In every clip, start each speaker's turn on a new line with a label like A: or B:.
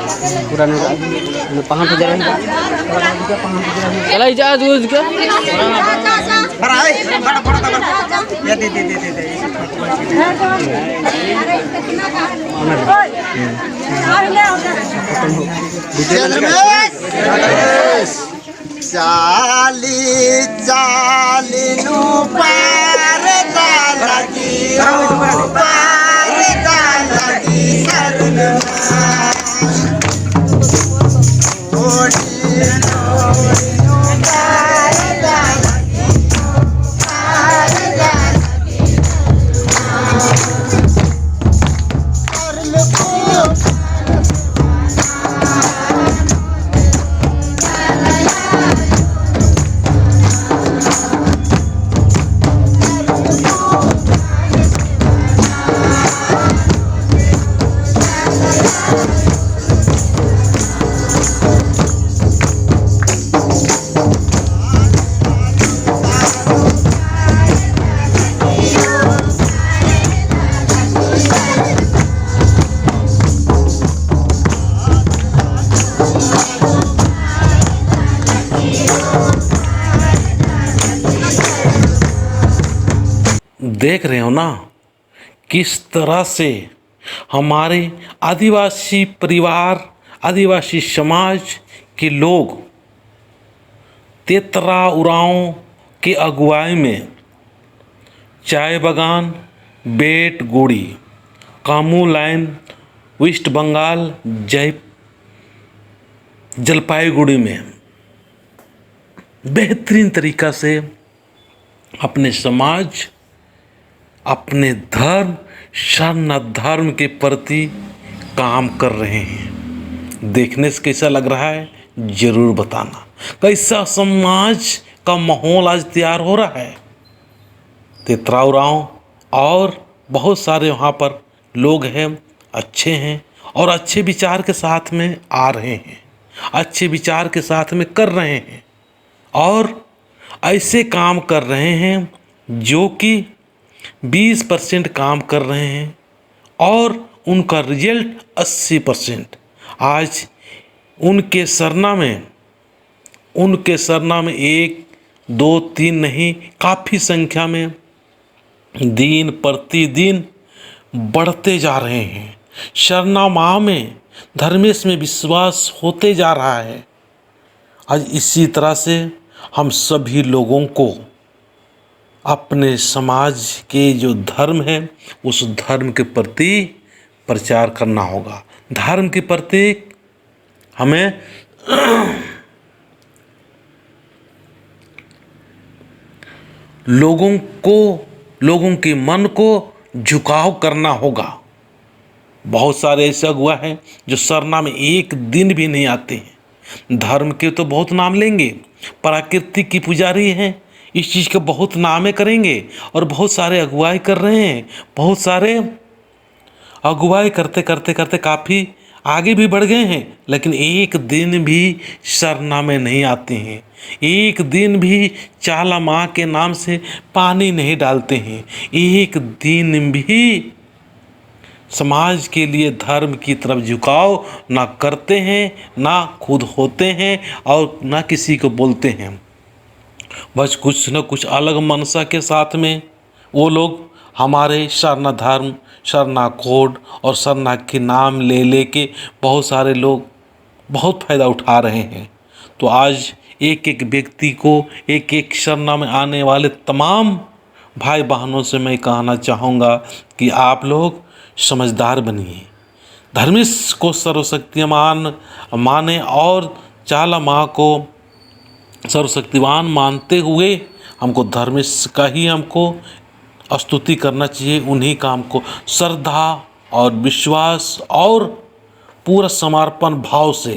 A: पूरा पहाड़ पे जरा चला जा दूध के
B: चाली चाली नु पार लगी पार लगी शरण
C: देख रहे हो ना किस तरह से हमारे आदिवासी परिवार, आदिवासी समाज के लोग तेतरा उरांव के अगुवाई में चाय बागान, बेट गोड़ी, कामू लाइन, वेस्ट बंगाल, जलपाईगुड़ी में बेहतरीन तरीक़ा से अपने समाज, अपने धर्म, शरण धर्म के प्रति काम कर रहे हैं। देखने से कैसा लग रहा है ज़रूर बताना। कैसा समाज का माहौल आज तैयार हो रहा है। तेतरा उरांव और बहुत सारे वहाँ पर लोग हैं, अच्छे हैं और अच्छे विचार के साथ में आ रहे हैं, अच्छे विचार के साथ में कर रहे हैं और ऐसे काम कर रहे हैं जो कि 20% काम कर रहे हैं और उनका रिजल्ट 80%। आज उनके सरना में 1, 2, 3 नहीं, काफ़ी संख्या में दिन प्रतिदिन बढ़ते जा रहे हैं। शरणा माँ में, धर्मेश में विश्वास होते जा रहा है। आज इसी तरह से हम सभी लोगों को अपने समाज के जो धर्म है उस धर्म के प्रति प्रचार करना होगा। धर्म के प्रति हमें लोगों के मन को झुकाव करना होगा। बहुत सारे ऐसे अगुआ हैं जो सरना में एक दिन भी नहीं आते हैं। धर्म के तो बहुत नाम लेंगे, प्रकृति की पुजारी हैं, इस चीज़ के बहुत नामे करेंगे और बहुत सारे अगुवाई कर रहे हैं। बहुत सारे अगुवाई करते करते करते काफ़ी आगे भी बढ़ गए हैं, लेकिन एक दिन भी सरना में नहीं आते हैं। एक दिन भी चाला माँ के नाम से पानी नहीं डालते हैं। एक दिन भी समाज के लिए धर्म की तरफ झुकाव ना करते हैं, ना खुद होते हैं और ना किसी को बोलते हैं। बस कुछ न कुछ अलग मनसा के साथ में वो लोग हमारे शरणा धर्म, शरणा कोड और शरणा के नाम ले लेके बहुत सारे लोग बहुत फ़ायदा उठा रहे हैं। तो आज एक एक व्यक्ति को, एक एक शरणा में आने वाले तमाम भाई बहनों से मैं कहना चाहूँगा कि आप लोग समझदार बनिए, धर्मेश को सर्वशक्तिमान माने और चाला माँ को सर्वशक्तिवान मानते हुए हमको धर्मेश का ही हमको स्तुति करना चाहिए। उन्हीं का हमको श्रद्धा और विश्वास और पूरा समर्पण भाव से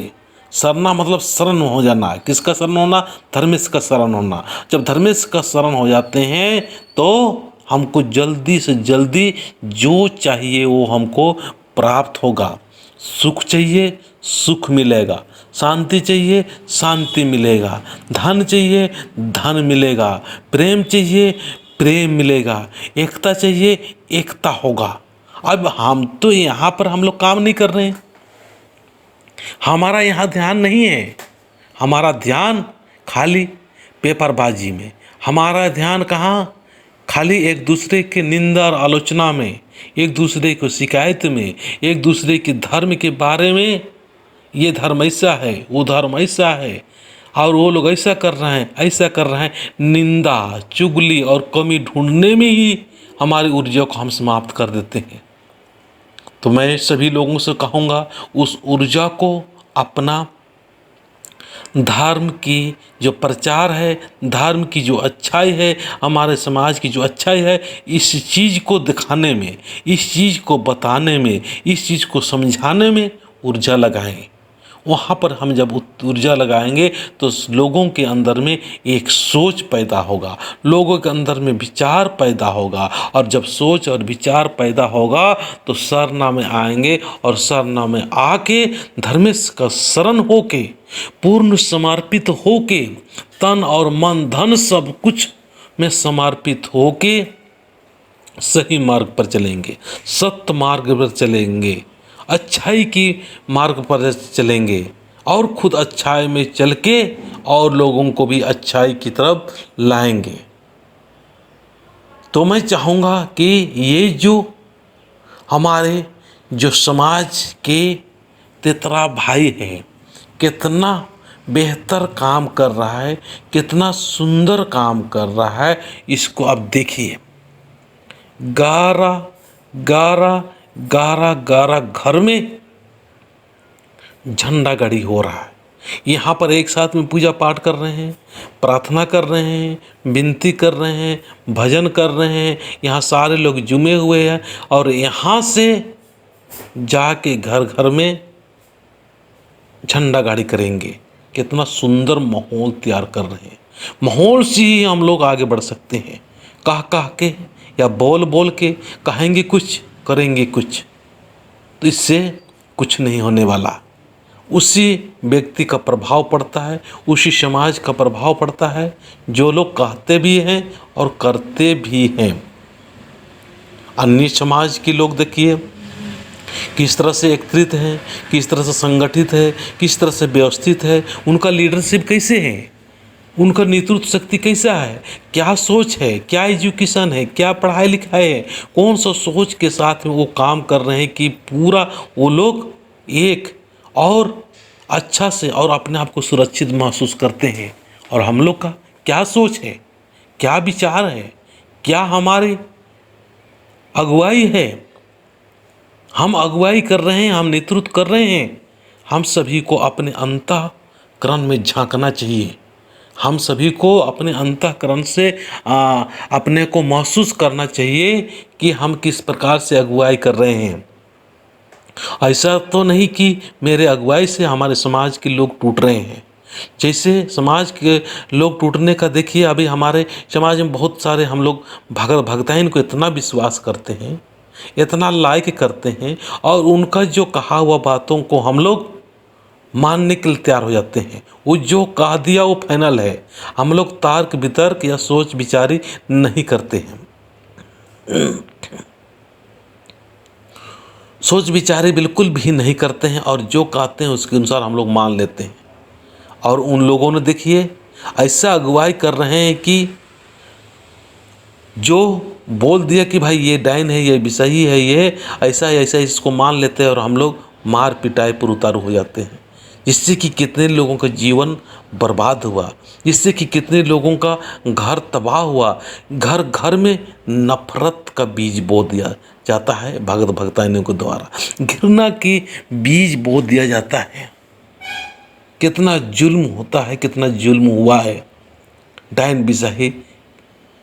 C: शरणा मतलब शरण हो जाना है। किसका शरण होना? धर्मेश का शरण होना। जब धर्मेश का शरण हो जाते हैं तो हमको जल्दी से जल्दी जो चाहिए वो हमको प्राप्त होगा। सुख चाहिए सुख मिलेगा, शांति चाहिए शांति मिलेगा, धन चाहिए धन मिलेगा, प्रेम चाहिए प्रेम मिलेगा, एकता चाहिए एकता होगा। अब हम तो यहाँ पर हम लोग काम नहीं कर रहे हैं। हमारा यहाँ ध्यान नहीं है। हमारा ध्यान खाली पेपरबाजी में, हमारा ध्यान कहाँ, खाली एक दूसरे के निंदा और आलोचना में, एक दूसरे को शिकायत में, एक दूसरे के धर्म के बारे में, ये धर्म ऐसा है, वो धर्म ऐसा है, और वो लोग ऐसा कर रहे हैं, ऐसा कर रहे हैं। निंदा, चुगली और कमी ढूंढने में ही हमारी ऊर्जा को हम समाप्त कर देते हैं। तो मैं सभी लोगों से कहूँगा, उस ऊर्जा को अपना धर्म की जो प्रचार है, धर्म की जो अच्छाई है, हमारे समाज की जो अच्छाई है, इस चीज़ को दिखाने में, इस चीज़ को बताने में, इस चीज़ को समझाने में ऊर्जा लगाएं। वहाँ पर हम जब ऊर्जा लगाएंगे तो लोगों के अंदर में एक सोच पैदा होगा, लोगों के अंदर में विचार पैदा होगा, और जब सोच और विचार पैदा होगा तो सरना में आएंगे, और सरना में आके धर्मेश का शरण होके, पूर्ण समर्पित होके, तन और मन धन सब कुछ में समर्पित होके सही मार्ग पर चलेंगे, सत्य मार्ग पर चलेंगे, अच्छाई की मार्ग पर चलेंगे, और खुद अच्छाई में चल के और लोगों को भी अच्छाई की तरफ लाएंगे। तो मैं चाहूँगा कि ये जो हमारे जो समाज के तेतरा भाई हैं, कितना बेहतर काम कर रहा है, कितना सुंदर काम कर रहा है, इसको अब देखिए। 11 घर में झंडा गाड़ी हो रहा है। यहाँ पर एक साथ में पूजा पाठ कर रहे हैं, प्रार्थना कर रहे हैं, विनती कर रहे हैं, भजन कर रहे हैं। यहाँ सारे लोग जुमे हुए हैं, और यहाँ से जाके घर घर में झंडा गाड़ी करेंगे। कितना सुंदर माहौल तैयार कर रहे हैं। माहौल से ही हम लोग आगे बढ़ सकते हैं। कह के या बोल बोल के कहेंगे कुछ, करेंगे कुछ, तो इससे कुछ नहीं होने वाला। उसी व्यक्ति का प्रभाव पड़ता है, उसी समाज का प्रभाव पड़ता है जो लोग कहते भी हैं और करते भी हैं। अन्य समाज के लोग देखिए किस तरह से एकत्रित हैं, किस तरह से संगठित है, किस तरह से व्यवस्थित है, उनका लीडरशिप कैसे है, उनका नेतृत्व शक्ति कैसा है, क्या सोच है, क्या एजुकेशन है, क्या पढ़ाई लिखाई है, कौन सा सोच के साथ में वो काम कर रहे हैं कि पूरा वो लोग एक और अच्छा से और अपने आप को सुरक्षित महसूस करते हैं। और हम लोग का क्या सोच है, क्या विचार है, क्या हमारी अगुवाई है, हम अगुवाई कर रहे हैं, हम नेतृत्व कर रहे हैं। हम सभी को अपने अंतःकरण में झांकना चाहिए। हम सभी को अपने अंतःकरण से अपने को महसूस करना चाहिए कि हम किस प्रकार से अगुवाई कर रहे हैं। ऐसा तो नहीं कि मेरे अगुवाई से हमारे समाज के लोग टूट रहे हैं। जैसे समाज के लोग टूटने का देखिए, अभी हमारे समाज में बहुत सारे हम लोग भगताइन को इतना विश्वास करते हैं, इतना लाइक करते हैं, और उनका जो कहा हुआ बातों को हम लोग मानने के लिए तैयार हो जाते हैं। वो जो कह दिया वो फाइनल है। हम लोग तर्क वितर्क या सोच विचारी नहीं करते हैं, सोच विचारी बिल्कुल भी नहीं करते हैं, और जो कहते हैं उसके अनुसार हम लोग मान लेते हैं। और उन लोगों ने देखिए ऐसा अगुवाई कर रहे हैं कि जो बोल दिया कि भाई ये डाइन है, ये विषयी है, ये ऐसा है, ऐसा इसको मान लेते हैं, और हम लोग मार पिटाई पर उतारू हो जाते हैं, जिससे कि कितने लोगों का जीवन बर्बाद हुआ, जिससे कि कितने लोगों का घर तबाह हुआ। घर घर में नफरत का बीज बो दिया जाता है भगताइनों के द्वारा, घृणा की बीज बो दिया जाता है। कितना जुल्म होता है, कितना जुल्म हुआ है। डाइन विषयी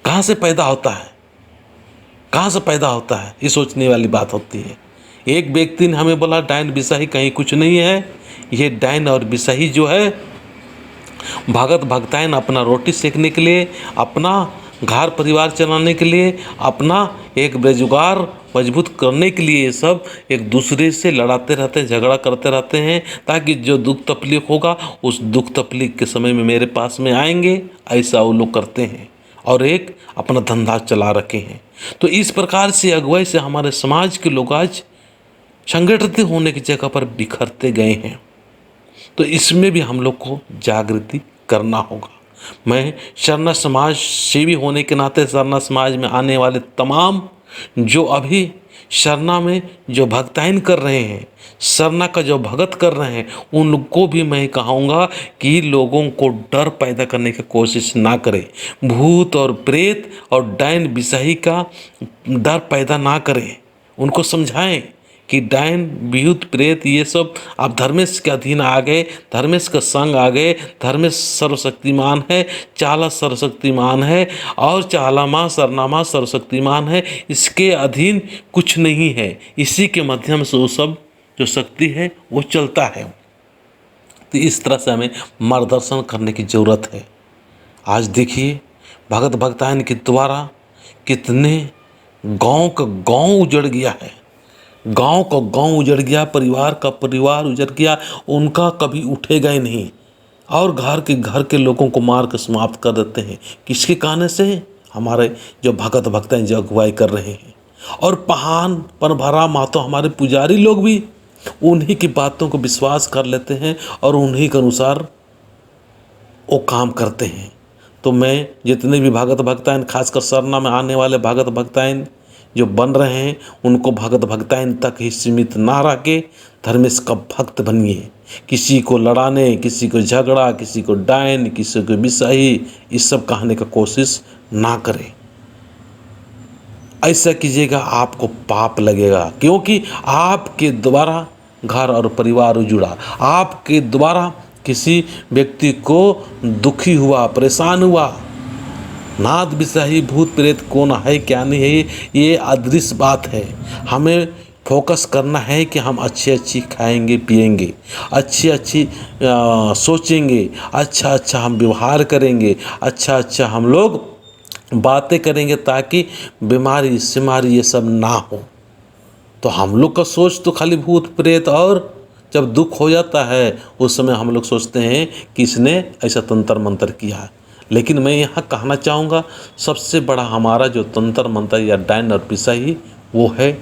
C: कहाँ से पैदा होता है, कहाँ से पैदा होता है, ये सोचने वाली बात होती है। एक व्यक्ति ने हमें बोला डाइन विषयी कहीं कुछ नहीं है, ये डाइन और विषयी जो है भगताइन अपना रोटी सेकने के लिए, अपना घर परिवार चलाने के लिए, अपना एक बेजुगार मजबूत करने के लिए, ये सब एक दूसरे से लड़ाते रहते हैं, झगड़ा करते रहते हैं, ताकि जो दुख तकलीफ होगा उस दुख तकलीफ के समय में मेरे पास में आएंगे। ऐसा वो लोग करते हैं और एक अपना धंधा चला रखे हैं। तो इस प्रकार से अगुवाई से हमारे समाज के लोग आज संगठित होने की जगह पर बिखरते गए हैं। तो इसमें भी हम लोग को जागृति करना होगा। मैं सरना समाज सेवी होने के नाते सरना समाज में आने वाले तमाम जो अभी सरना में जो भक्तायन कर रहे हैं, सरना का जो भगत कर रहे हैं, उनको भी मैं कहूँगा कि लोगों को डर पैदा करने की कोशिश ना करें। भूत और प्रेत और डायन बिसाही का डर पैदा ना करें। उनको समझाएं कि डायन भूत प्रेत ये सब आप धर्मेश के अधीन आ गए, धर्मेश का संग आ गए। धर्मेश सर्वशक्तिमान है, चाला सर्वशक्तिमान है और चाला माँ सरना माँ सर्वशक्तिमान है। इसके अधीन कुछ नहीं है, इसी के माध्यम से वो सब जो शक्ति है वो चलता है। तो इस तरह से हमें मार्गदर्शन करने की ज़रूरत है। आज देखिए भगत भक्तायन के द्वारा कितने गांव का गांव उजड़ गया है, गांव का गांव उजड़ गया, परिवार का परिवार उजड़ गया, उनका कभी उठेगा ही नहीं। और घर के लोगों को मार कर समाप्त कर देते हैं। किसके कहने से? हमारे जो भगत भक्तायन जो अगुवाई कर रहे हैं। और पहान पर भरा मातो हमारे पुजारी लोग भी उन्हीं की बातों को विश्वास कर लेते हैं और उन्हीं के अनुसार वो काम करते हैं। तो मैं जितने भी भगत भक्तायन, खासकर सरना में आने वाले भगत भक्तायन जो बन रहे हैं, उनको भगत भक्तायन तक ही सीमित ना रह के धर्मेश का भक्त बनिए। किसी को लड़ाने, किसी को झगड़ा, किसी को डायन, किसी को बिसाही, इस सब कहने का कोशिश ना करें। ऐसा कीजिएगा आपको पाप लगेगा, क्योंकि आपके द्वारा घर और परिवार उजुड़ा, आपके द्वारा किसी व्यक्ति को दुखी हुआ, परेशान हुआ। नाद बिसाही भूत प्रेत कौन है क्या नहीं है, ये अदृश्य बात है। हमें फोकस करना है कि हम अच्छी खाएंगे पिएंगे, अच्छी सोचेंगे, अच्छा हम व्यवहार करेंगे, अच्छा हम लोग बातें करेंगे, ताकि बीमारी सिमारी ये सब ना हो। तो हम लोग का सोच तो खाली भूत प्रेत, और जब दुख हो जाता है उस समय हम लोग सोचते हैं कि इसने ऐसा तंत्र मंत्र किया है। लेकिन मैं यहाँ कहना चाहूँगा, सबसे बड़ा हमारा जो तंत्र मंत्र या डायन और पिसाही वो है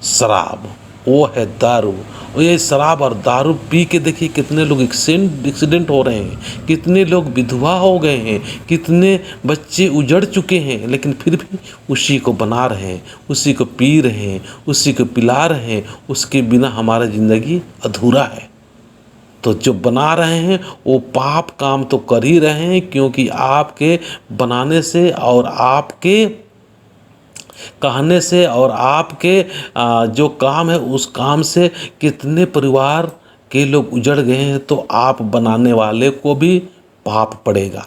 C: शराब, वो है दारू। और ये शराब और दारू पी के देखिए कितने लोग एक्सीडेंट हो रहे हैं, कितने लोग विधवा हो गए हैं, कितने बच्चे उजड़ चुके हैं, लेकिन फिर भी उसी को बना रहे हैं, उसी को पी रहे हैं, उसी को पिला रहे हैं। उसके बिना हमारा ज़िंदगी अधूरा है। तो जो बना रहे हैं वो पाप काम तो कर ही रहे हैं, क्योंकि आपके बनाने से और आपके कहने से और आपके जो काम है उस काम से कितने परिवार के लोग उजड़ गए हैं। तो आप बनाने वाले को भी पाप पड़ेगा।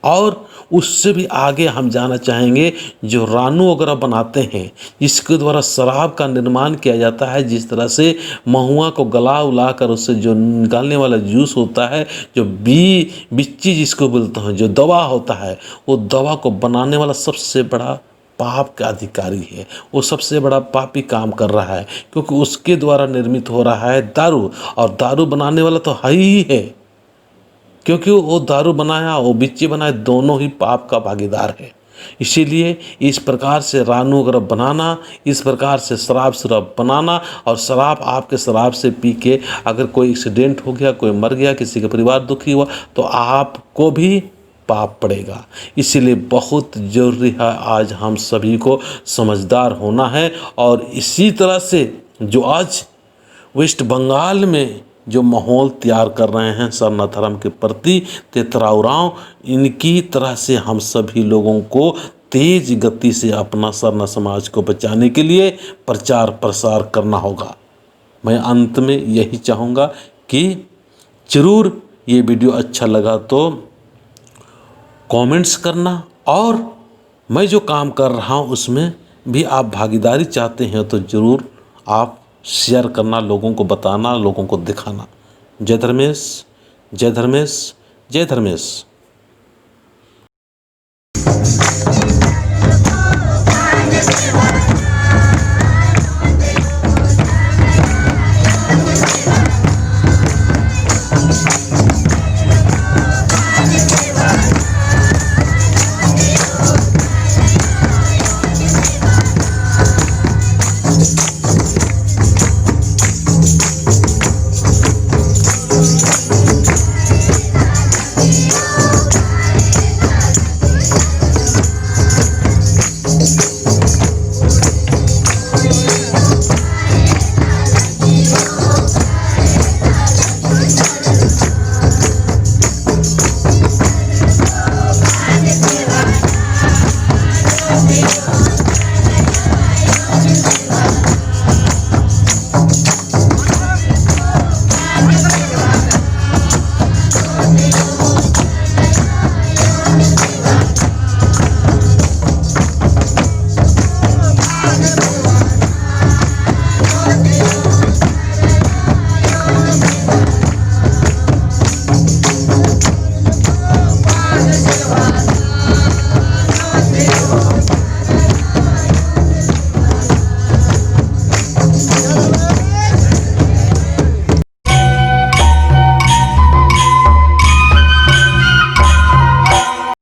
C: और उससे भी आगे हम जाना चाहेंगे, जो रानू वगैरह बनाते हैं, जिसके द्वारा शराब का निर्माण किया जाता है, जिस तरह से महुआ को गला उला कर उससे जो निकालने वाला जूस होता है, जो बिच्ची जिसको बोलते हैं, जो दवा होता है, वो दवा को बनाने वाला सबसे बड़ा पाप का अधिकारी है। वो सबसे बड़ा पापी काम कर रहा है, क्योंकि उसके द्वारा निर्मित हो रहा है दारू। और दारू बनाने वाला तो है ही है, क्योंकि वो दारू बनाया, वो बिच्ची बनाए, दोनों ही पाप का भागीदार है। इसीलिए इस प्रकार से रानू वगैरह बनाना, इस प्रकार से शराब बनाना, और शराब आपके शराब से पी के अगर कोई एक्सीडेंट हो गया, कोई मर गया, किसी का परिवार दुखी हुआ, तो आपको भी पाप पड़ेगा। इसीलिए बहुत ज़रूरी है आज हम सभी को समझदार होना है। और इसी तरह से जो आज वेस्ट बंगाल में जो माहौल तैयार कर रहे हैं सरना धर्म के प्रति तेतराव राव, इनकी तरह से हम सभी लोगों को तेज गति से अपना सरना समाज को बचाने के लिए प्रचार प्रसार करना होगा। मैं अंत में यही चाहूँगा कि ज़रूर ये वीडियो अच्छा लगा तो कमेंट्स करना, और मैं जो काम कर रहा हूँ उसमें भी आप भागीदारी चाहते हैं तो ज़रूर आप शेयर करना, लोगों को बताना, लोगों को दिखाना। जय धर्मेश, जय धर्मेश, जय धर्मेश।